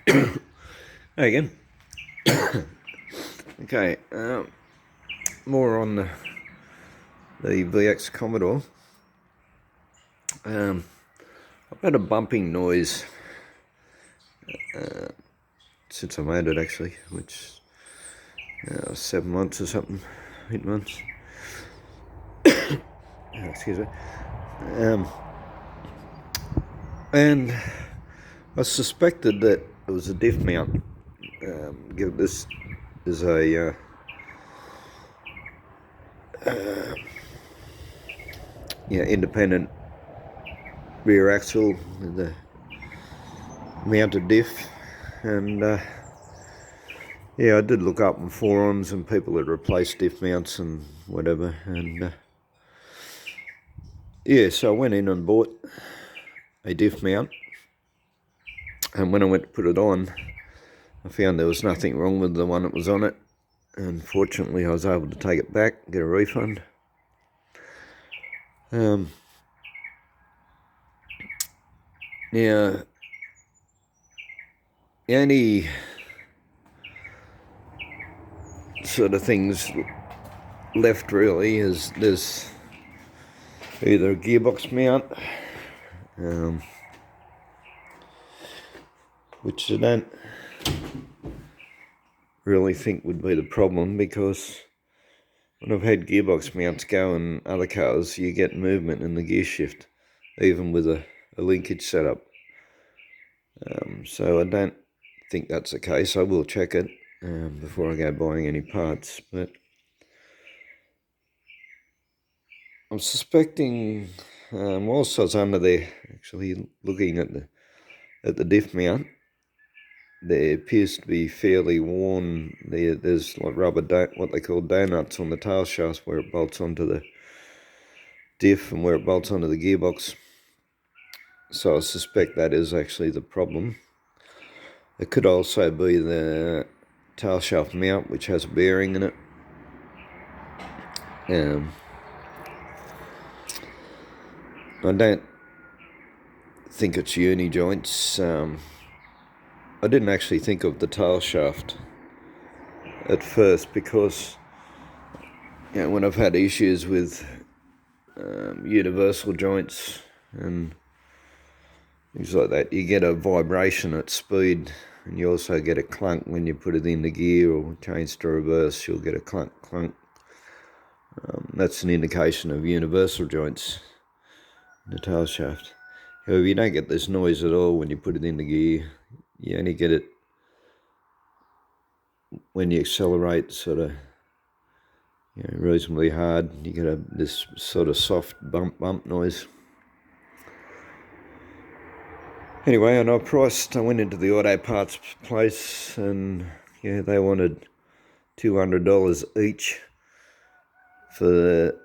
Hey again. Okay, more on the VX Commodore. I've had a bumping noise since I made it, actually, which 7 months or something, 8 months. Excuse me. And I suspected that it was a diff mount. Give this is a independent rear axle with a mounted diff, and I did look up on forums and people that replaced diff mounts and whatever, and so I went in and bought a diff mount, and when I went to put it on, I found there was nothing wrong with the one that was on it, and fortunately I was able to take it back, get a refund. Now, the only sort of things left really is there's either a gearbox mount, which I don't really think would be the problem, because when I've had gearbox mounts go in other cars, you get movement in the gear shift, even with a linkage setup. So I don't think that's the case. I will check it before I go buying any parts, but I'm suspecting, whilst I was under there actually looking at the diff mount, there appears to be fairly worn. There's like rubber, what they call donuts on the tail shafts where it bolts onto the diff and where it bolts onto the gearbox. So I suspect that is actually the problem. It could also be the tail shaft mount, which has a bearing in it. I don't think it's uni joints. I didn't actually think of the tail shaft at first, because when I've had issues with universal joints and things like that, you get a vibration at speed, and you also get a clunk when you put it in the gear or change to reverse. You'll get a clunk. That's an indication of universal joints in the tail shaft. However, you don't get this noise at all when you put it in the gear. You only get it when you accelerate sort of reasonably hard. You get this sort of soft bump noise. Anyway, and I went into the auto parts place, and they wanted $200 each for the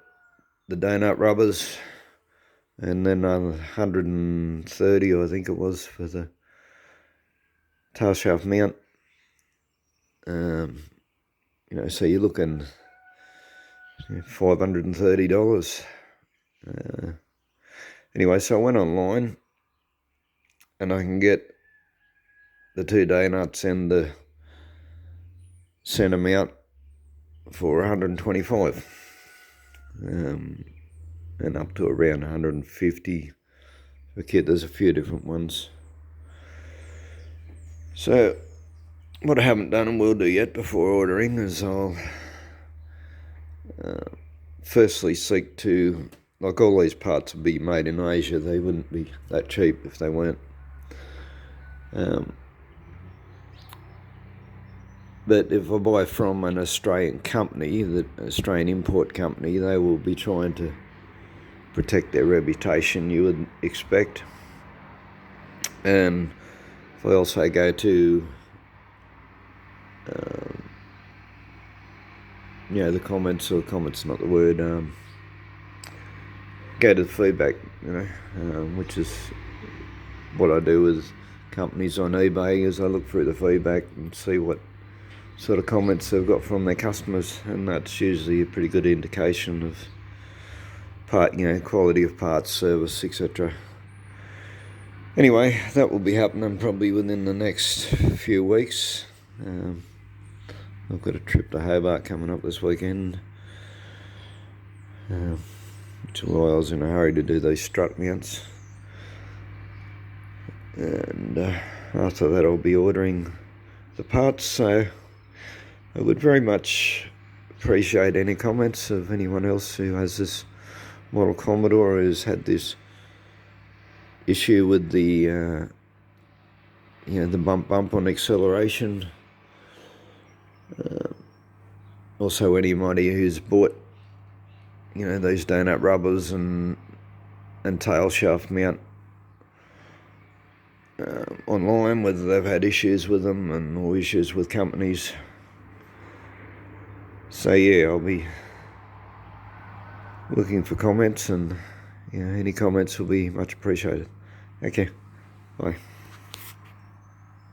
donut rubbers, and then $130, I think it was, for the tail shaft mount. So you're looking $530. Anyway, so I went online, and I can get the 2 donuts and the center mount for $125, and up to around $150 for kit. There's a few different ones. So what I haven't done and will do yet before ordering is I'll firstly seek to, like, all these parts would be made in Asia. They wouldn't be that cheap if they weren't. But if I buy from an Australian company, the Australian import company, they will be trying to protect their reputation, you would expect. And if I also go to the comments, or comments not the word, go to the feedback, which is what I do with companies on eBay, is I look through the feedback and see what sort of comments they've got from their customers, and that's usually a pretty good indication of quality of parts, service, etc. Anyway, that will be happening probably within the next few weeks. I've got a trip to Hobart coming up this weekend, which is why I was in a hurry to do those strut mounts. And after that I'll be ordering the parts, so I would very much appreciate any comments of anyone else who has this model Commodore, who's had this issue with the the bump on acceleration. Also anybody who's bought those donut rubbers and tail shaft mount online, whether they've had issues with them or issues with companies. So yeah, I'll be looking for comments, and any comments will be much appreciated. Okay, bye.